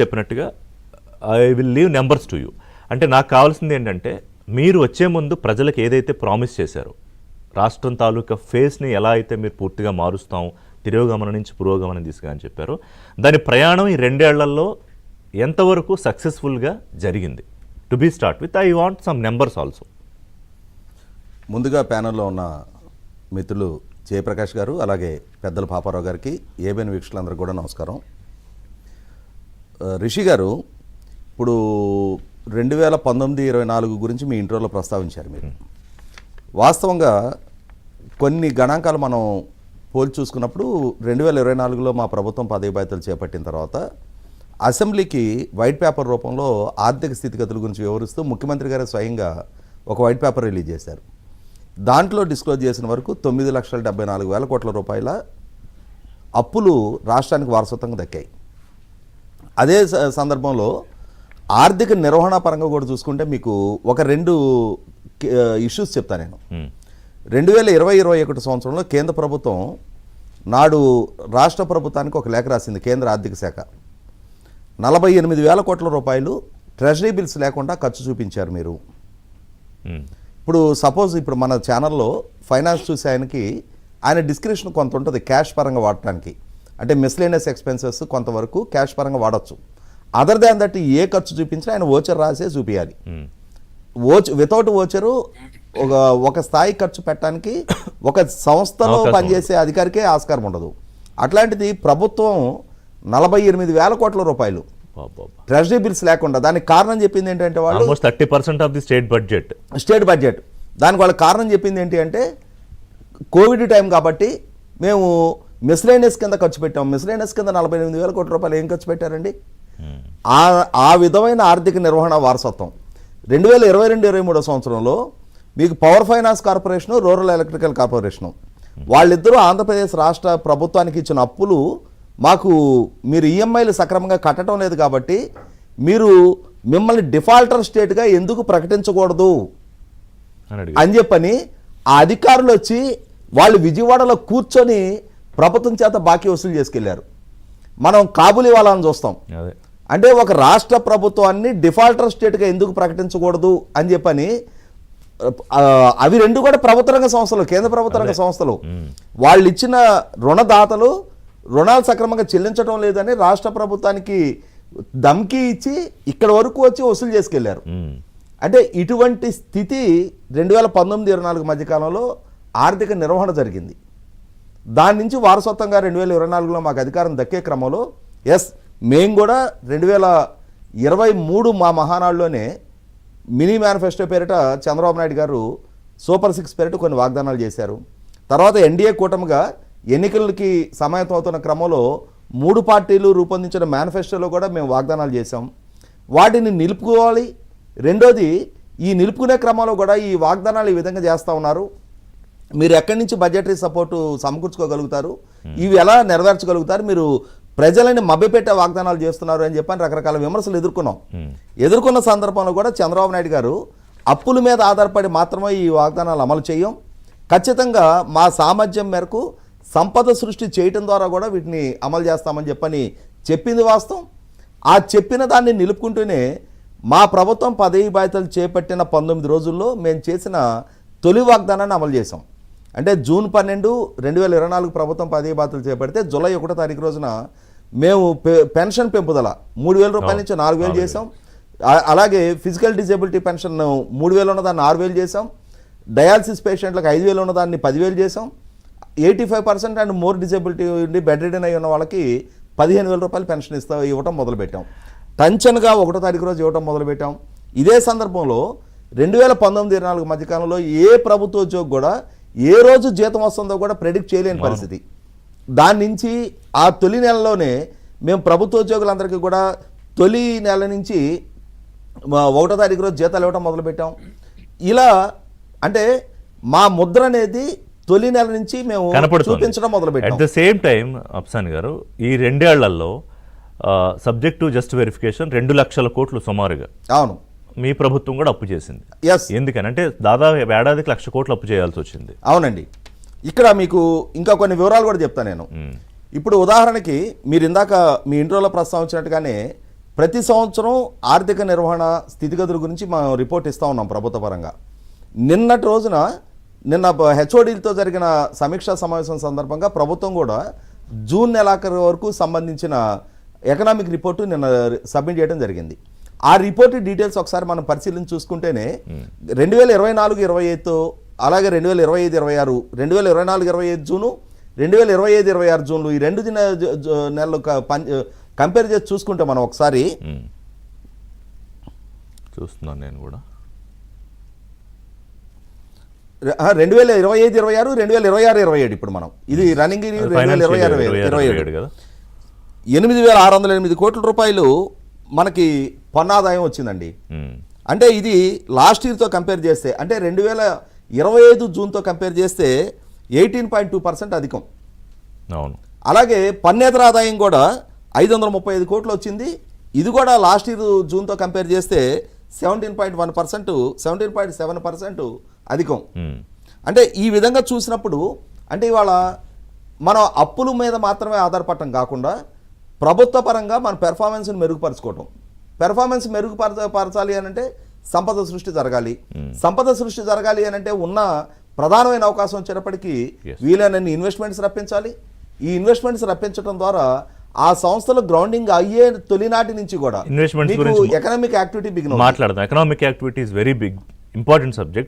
చెప్పినట్టుగా I will leave numbers to you. అంటే నాకు కావాల్సింది ఏంటంటే మీరు వచ్చే ముందు ప్రజలకు ఏదైతే ప్రామిస్ చేశారో రాష్ట్రం తాలూకా ఫేస్ని ఎలా అయితే మీరు పూర్తిగా మారుస్తాం, తిరోగమనం నుంచి పురోగమనం దిశగా అని చెప్పారో దాని ప్రయాణం ఈ 2 ఏళ్లలో ఎంతవరకు సక్సెస్ఫుల్గా జరిగింది? To be start with I want some numbers also. ముందుగా ప్యానెల్లో ఉన్న మిత్రులు జయప్రకాష్ గారు, అలాగే పెద్దల పాపారావు గారికి, ఏబిఎన్ వీక్షకులందరూ కూడా నమస్కారం. రిషి గారు, ఇప్పుడు 2019-24 గురించి మీ ఇంట్రోలో ప్రస్తావించారు మీరు. వాస్తవంగా కొన్ని గణాంకాలు మనం పోల్చి చూసుకున్నప్పుడు 2024లో మా ప్రభుత్వం పదవి బాధ్యతలు చేపట్టిన తర్వాత అసెంబ్లీకి వైట్ పేపర్ రూపంలో ఆర్థిక స్థితిగతుల గురించి వివరిస్తూ ముఖ్యమంత్రి గారు స్వయంగా ఒక వైట్ పేపర్ రిలీజ్ చేశారు. దాంట్లో డిస్క్లోజ్ చేసిన వరకు 9,74,000 కోట్ల రూపాయల అప్పులు రాష్ట్రానికి వారసత్వంగా దక్కాయి. అదే సందర్భంలో ఆర్థిక నిర్వహణ పరంగా కూడా చూసుకుంటే మీకు ఒక 2 ఇష్యూస్ చెప్తాను నేను. 2020-21 సంవత్సరంలో కేంద్ర ప్రభుత్వం నాడు రాష్ట్ర ప్రభుత్వానికి ఒక లేఖ రాసింది. కేంద్ర ఆర్థిక శాఖ 48,000 కోట్ల రూపాయలు ట్రెజరీ బిల్స్ లేకుండా ఖర్చు చూపించారు మీరు. ఇప్పుడు సపోజ్ ఇప్పుడు మన ఛానల్లో ఫైనాన్స్ చూసే ఆయన డిస్క్రిప్షన్ కొంత ఉంటుంది క్యాష్ పరంగా వాడటానికి. అంటే మిస్లేనియస్ ఎక్స్పెన్సెస్ కొంతవరకు క్యాష్ పరంగా వాడచ్చు. అదర్ దాన్ దట్ ఏ ఖర్చు చూపించినా ఆయన ఓచర్ రాసే చూపించాలి. వితౌట్ ఓచరు ఒక స్థాయి ఖర్చు పెట్టడానికి ఒక సంస్థలో పనిచేసే అధికారికే ఆస్కారం ఉండదు. అట్లాంటిది ప్రభుత్వం 48,000 కోట్ల రూపాయలు ట్రెజరీ బిల్స్ లేకుండా, దానికి కారణం చెప్పింది ఏంటంటే వాళ్ళు 30% ఆఫ్ ది స్టేట్ బడ్జెట్ దానికి వాళ్ళ కారణం చెప్పింది ఏంటి అంటే కోవిడ్ టైం కాబట్టి మేము మిస్లేనియస్ కింద ఖర్చు పెట్టాం. మిస్లేనియస్ కింద 48,000 కోట్ల రూపాయలు ఏం ఖర్చు పెట్టారండి? ఆ విధమైన ఆర్థిక నిర్వహణ వారసత్వం 2022-23 సంవత్సరంలో మీకు power finance corporation, rural electrical corporation వాళ్ళిద్దరూ ఆంధ్రప్రదేశ్ రాష్ట్ర ప్రభుత్వానికి ఇచ్చిన అప్పులు మాకు మీరు ఈఎంఐలు సక్రమంగా కట్టడం లేదు కాబట్టి మీరు మిమ్మల్ని డిఫాల్టర్ స్టేట్గా ఎందుకు ప్రకటించకూడదు అని చెప్పని ఆ అధికారులు వచ్చి వాళ్ళు విజయవాడలో కూర్చొని ప్రభుత్వం చేత బాకీ వసూలు చేసుకెళ్లారు. మనం కాబూలీ వాళ్ళని చూస్తాం. అంటే ఒక రాష్ట్ర ప్రభుత్వాన్ని డిఫాల్టర్ స్టేట్గా ఎందుకు ప్రకటించకూడదు అని చెప్పని అవి 2 కూడా ప్రభుత్వ రంగ సంస్థలు, కేంద్ర ప్రభుత్వ రంగ సంస్థలు. వాళ్ళు ఇచ్చిన రుణదాతలు రుణాలు సక్రమంగా చెల్లించడం లేదని రాష్ట్ర ప్రభుత్వానికి ధమ్కీ ఇచ్చి ఇక్కడ వరకు వచ్చి వసూలు చేసుకెళ్లారు. అంటే ఇటువంటి స్థితి 2019-24 మధ్యకాలంలో ఆర్థిక నిర్వహణ జరిగింది. దాని నుంచి వారసత్వంగా 2024లో మాకు అధికారం దక్కే క్రమంలో మేము కూడా 2023 మా మహానాడులోనే మినీ మేనిఫెస్టో పేరిట చంద్రబాబు నాయుడు గారు సూపర్ 6 పేరిట కొన్ని వాగ్దానాలు చేశారు. తర్వాత ఎన్డీఏ కూటమిగా ఎన్నికలకి సమాయత్తం అవుతున్న క్రమంలో 3 పార్టీలు రూపొందించిన మేనిఫెస్టోలో కూడా మేము వాగ్దానాలు చేశాం. వాటిని నిలుపుకోవాలి. రెండోది, ఈ నిలుపుకునే క్రమంలో కూడా ఈ వాగ్దానాలు ఈ విధంగా చేస్తూ ఉన్నారు, మీరు ఎక్కడి నుంచి బడ్జెటరీ సపోర్టు సమకూర్చుకోగలుగుతారు, ఇవి ఎలా నెరవేర్చగలుగుతారు, మీరు ప్రజలని మభ్యపెట్టే వాగ్దానాలు చేస్తున్నారు అని చెప్పని రకరకాల విమర్శలు ఎదుర్కొన్న సందర్భంలో కూడా చంద్రబాబు నాయుడు గారు అప్పుల మీద ఆధారపడి మాత్రమే ఈ వాగ్దానాలు అమలు చేయం, ఖచ్చితంగా మా సామర్థ్యం మేరకు సంపద సృష్టి చేయటం ద్వారా కూడా వీటిని అమలు చేస్తామని చెప్పని చెప్పింది వాస్తవం. ఆ చెప్పిన దాన్ని నిలుపుకుంటూనే మా ప్రభుత్వం పదవి బాధ్యతలు చేపట్టిన 19 రోజుల్లో మేము చేసిన తొలి వాగ్దానాన్ని అమలు చేసాం. అంటే జూన్ 12, 2024 ప్రభుత్వం పదవి బాధ్యతలు చేపడితే జూలై 1వ తారీఖు రోజున మేము పెన్షన్ పెంపుదల 3,000 రూపాయల నుంచి 4,000 చేసాం. అలాగే ఫిజికల్ డిజేబిలిటీ పెన్షన్ 3,000 ఉన్నదాన్ని 6,000 చేసాం. డయాలసిస్ పేషెంట్లకు 5,000 ఉన్నదాన్ని 10,000 చేసాం. 85% అండ్ మోర్ డిజేబిలిటీ ఉండి బెడ్ రిడన్ అయి ఉన్న వాళ్ళకి 15,000 రూపాయలు పెన్షన్ ఇవ్వటం మొదలుపెట్టాం. టంచన్గా 1వ తారీఖు రోజు ఇవ్వటం మొదలుపెట్టాం. ఇదే సందర్భంలో 2019-24 మధ్యకాలంలో ఏ ప్రభుత్వ ఉద్యోగి కూడా ఏ రోజు జీతం వస్తుందో కూడా ప్రెడిక్ట్ చేయలేని పరిస్థితి. దాని నుంచి ఆ తొలి నెలలోనే మేము ప్రభుత్వ ఉద్యోగులందరికీ కూడా తొలి నెల నుంచి 1వ తారీఖు రోజు జీతాలు ఇవ్వటం మొదలుపెట్టాం. ఇలా అంటే మా ముద్ర అనేది తొలి నెల నుంచి మేము చూపించడం మొదలుపెట్టాం. At the same time Epson గారు, ఈ 2 ఏళ్లలో సబ్జెక్ట్ టు జస్ట్ వెరిఫికేషన్ 2 లక్షల కోట్లు సుమారుగా అవును మీ ప్రభుత్వం కూడా అప్పు చేసింది. ఎందుకని అంటే దాదాపు ఏడాదికి 1,00,000 కోట్లు అప్పు చేయాల్సి వచ్చింది. అవునండి. ఇక్కడ మీకు ఇంకా కొన్ని వివరాలు కూడా చెప్తాను నేను. ఇప్పుడు ఉదాహరణకి మీరు ఇందాక మీ ఇంట్రోలో ప్రస్తావించినట్టుగానే ప్రతి సంవత్సరం ఆర్థిక నిర్వహణ స్థితిగతుల గురించి మనం రిపోర్ట్ ఇస్తూ ఉన్నాం ప్రభుత్వ పరంగా. నిన్న హెచ్ఓడీలతో జరిగిన సమీక్షా సమావేశం సందర్భంగా ప్రభుత్వం కూడా జూన్ నెలాఖరు వరకు సంబంధించిన ఎకనామిక్ రిపోర్టు నిన్న సబ్మిట్ చేయడం జరిగింది. ఆ రిపోర్ట్ డీటెయిల్స్ ఒకసారి మనం పరిశీలించి చూసుకుంటేనే 2024-25తో అలాగే 2025-26, 2024-25 జూను, 2025-26 జూన్లు, ఈ 2 నెలలు కంపేర్ చేసి చూసుకుంటే మనం ఒకసారి చూస్తున్నాను నేను కూడా 2025-26, 2026-27 ఇప్పుడు మనం ఇది రన్నింగ్ 2026-27 కదా. 8,608 కోట్ల రూపాయలు మనకి పన్ను ఆదాయం వచ్చిందండి. అంటే ఇది లాస్ట్ ఇయర్తో కంపేర్ చేస్తే, అంటే 2025 జూన్తో కంపేర్ చేస్తే 18.2% అధికం. అవును. అలాగే పన్నేతర ఆదాయం కూడా 535 కోట్లు వచ్చింది. ఇది కూడా లాస్ట్ ఇయర్ జూన్తో కంపేర్ చేస్తే 17.1%, 17.7% అధికం. అంటే ఈ విధంగా చూసినప్పుడు అంటే ఇవాళ మనం అప్పుల మీద మాత్రమే ఆధారపడటం కాకుండా ప్రభుత్వ పరంగా మన పెర్ఫార్మెన్స్ని మెరుగుపరచుకోవటం. పెర్ఫార్మెన్స్ మెరుగుపరచాలి అని అంటే సంపద సృష్టి జరగాలి. సంపద సృష్టి జరగాలి అని అంటే ఉన్న ప్రధానమైన అవకాశం వచ్చేటప్పటికీ వీలైనన్ని ఇన్వెస్ట్మెంట్స్ రప్పించాలి. ఈ ఇన్వెస్ట్మెంట్స్ రప్పించడం ద్వారా ఆ సంస్థలో గ్రౌండింగ్ అయ్యే తొలినాటి నుంచి కూడా ఇన్వెస్ట్మెంట్స్ గురించి ఎకనామిక్ యాక్టివిటీ బిగిన్ మాట్లాడదాం. Economic activity is very big important subject.